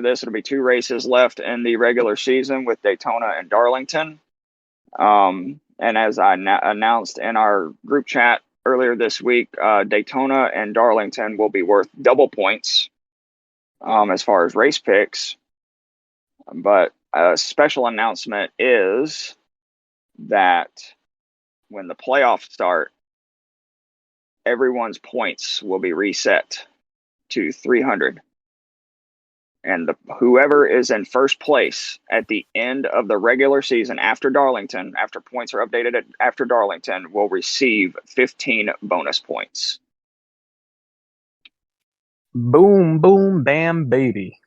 this, it'll be 2 races left in the regular season with Daytona and Darlington. And as I announced in our group chat earlier this week, Daytona and Darlington will be worth double points as far as race picks. But a special announcement is that when the playoffs start, everyone's points will be reset to 300. And whoever is in first place at the end of the regular season after Darlington, after points are updated after Darlington, will receive 15 bonus points. Boom, boom, bam, baby.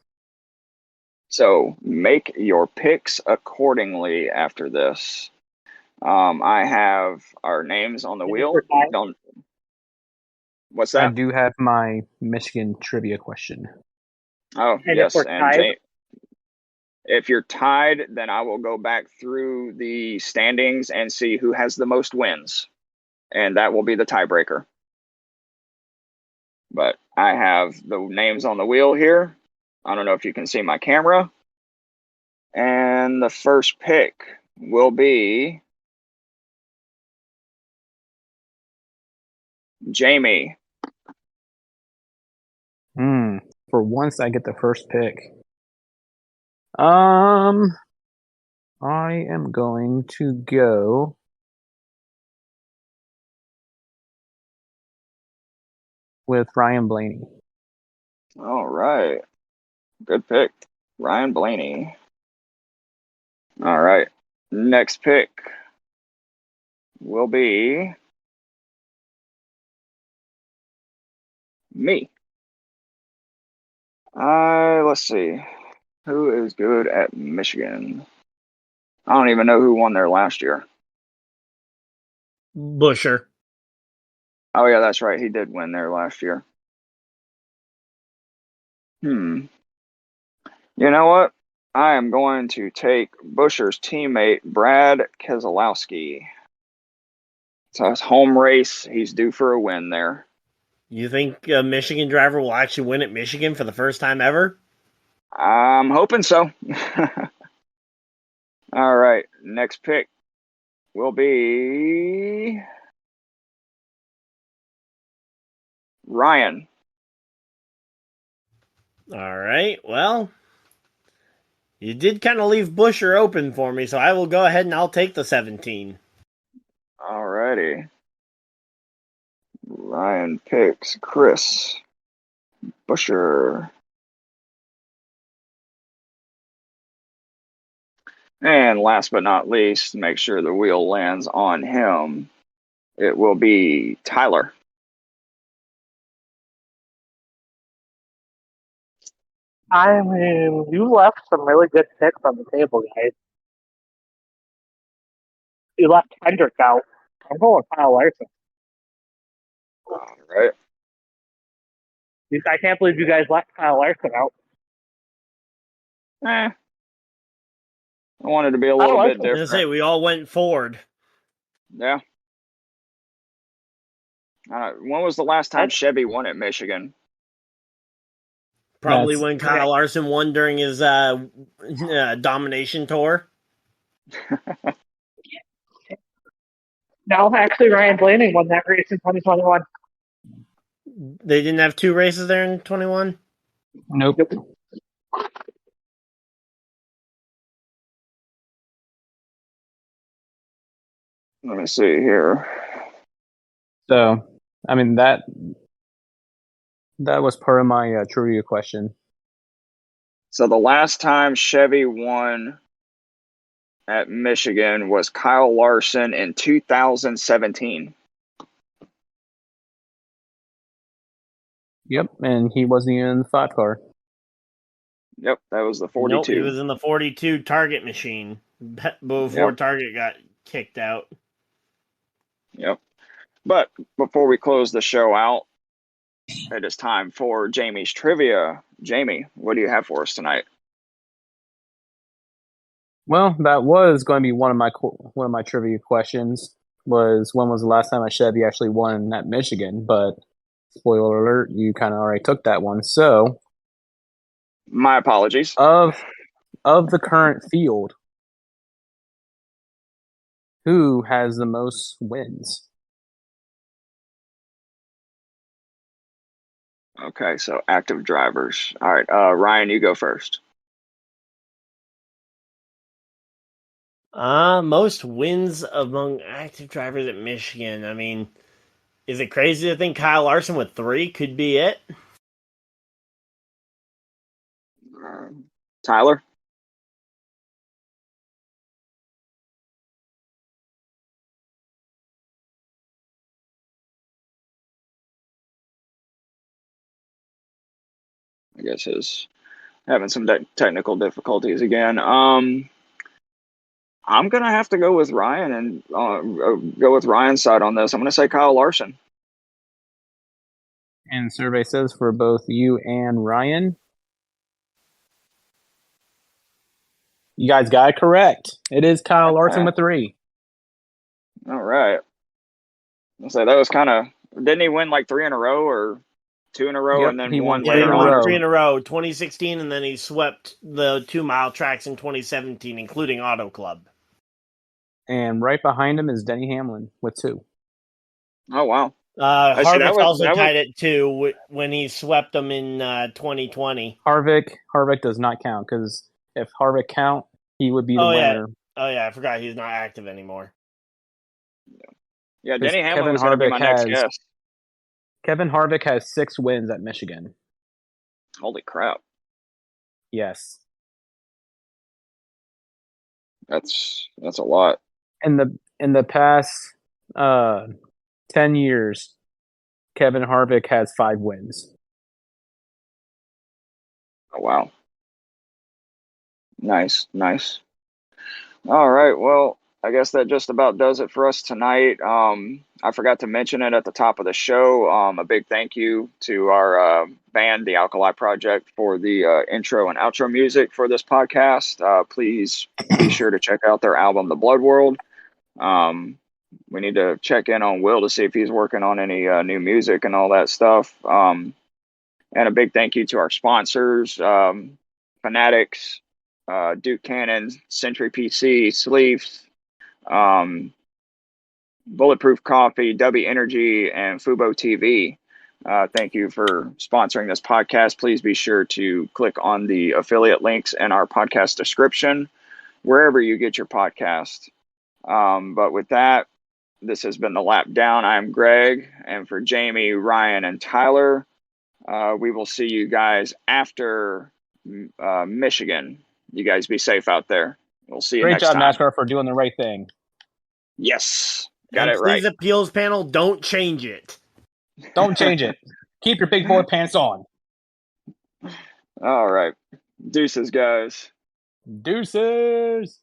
So make your picks accordingly after this. I have our names on the wheel. What's I that? do have my Michigan trivia question. Oh, And if yes. we're And tied, if you're tied, then I will go back through the standings and see who has the most wins, and that will be the tiebreaker. But I have the names on the wheel here. I don't know if you can see my camera. And the first pick will be Jamie. For once, I get the first pick. I am going to go with Ryan Blaney. All right. Good pick. Ryan Blaney. All right. Next pick will be me. Let's see. Who is good at Michigan? I don't even know who won there last year. Busher. Oh, yeah, that's right. He did win there last year. You know what? I am going to take Busher's teammate, Brad Keselowski. So his home race, he's due for a win there. You think a Michigan driver will actually win at Michigan for the first time ever? I'm hoping so. All right, next pick will be Ryan. All right. Well, you did kind of leave Busher open for me, so I will go ahead and I'll take the 17. All righty. Ryan picks Chris Busher. And last but not least, make sure the wheel lands on him. It will be Tyler. I mean, you left some really good picks on the table, guys. You left Hendrick out. I'm going with Kyle Larson. All right. I can't believe you guys left Kyle Larson out. I wanted to be a Kyle little bit Larson. I was going to say, different. we all went Ford. Yeah. When was the last time Chevy won at Michigan? Probably when Kyle Larson won during his domination tour. No, actually, Ryan Blaney won that race in 2021. They didn't have two races there in 21? Nope. Let me see here. So, I mean, that was part of my trivia question. So the last time Chevy won at Michigan was Kyle Larson in 2017. Yep, and he wasn't even in the 5 car. Yep, that was the 42. Nope, he was in the 42 Target machine before Target got kicked out. Yep. But before we close the show out, it is time for Jamie's trivia. Jamie, what do you have for us tonight? Well, that was going to be one of my trivia questions. Was when was the last time a Chevy actually won at Michigan? But spoiler alert, you kind of already took that one. So, My apologies. of the current field, who has the most wins? Okay, so active drivers. All right, Ryan, you go first. Most wins among active drivers at Michigan. I mean, is it crazy to think Kyle Larson with 3 could be it? Tyler? I guess he's having some technical difficulties again. I'm gonna have to go with Ryan and go with Ryan's side on this. I'm gonna say Kyle Larson. And the survey says for both you and Ryan, you guys got it correct. It is Kyle Larson with 3. All right. I'll say that was kind of. Didn't he win like 3 in a row or 2 in a row, Yep, and then he won one Yeah, three he later in a on? won row. 3 in a row, 2016, and then he swept the 2-mile tracks in 2017, including Auto Club. And right behind him is Denny Hamlin with 2. Oh wow! I see. Harvick also That was tied it 2 when he swept them in 2020. Harvick does not count because if Harvick count, he would be the winner. Oh yeah, I forgot he's not active anymore. yeah. Because Denny Hamlin was going to be my next guest. Kevin Harvick has 6 wins at Michigan. Holy crap! Yes. That's a lot. In the past 10 years, Kevin Harvick has 5 wins. Oh wow! Nice. All right. Well, I guess that just about does it for us tonight. I forgot to mention it at the top of the show. A big thank you to our band, the Alkali Project, for the intro and outro music for this podcast. Please be sure to check out their album, The Blood World. We need to check in on Will to see if he's working on any new music and all that stuff. And a big thank you to our sponsors, Fanatics, Duke Cannon, Century PC, Sleeves, Bulletproof Coffee, W Energy, and Fubo TV. Thank you for sponsoring this podcast. Please be sure to click on the affiliate links in our podcast description, wherever you get your podcast. But with that, this has been The Lap Down. I'm Greg, and for Jamie, Ryan, and Tyler, we will see you guys after Michigan. You guys be safe out there. We'll see you Great next job, time. NASCAR, for doing the right thing. Yes. Got And it right. please, appeals panel, don't change it. Don't change it. Keep your big boy pants on. All right. Deuces, guys. Deuces.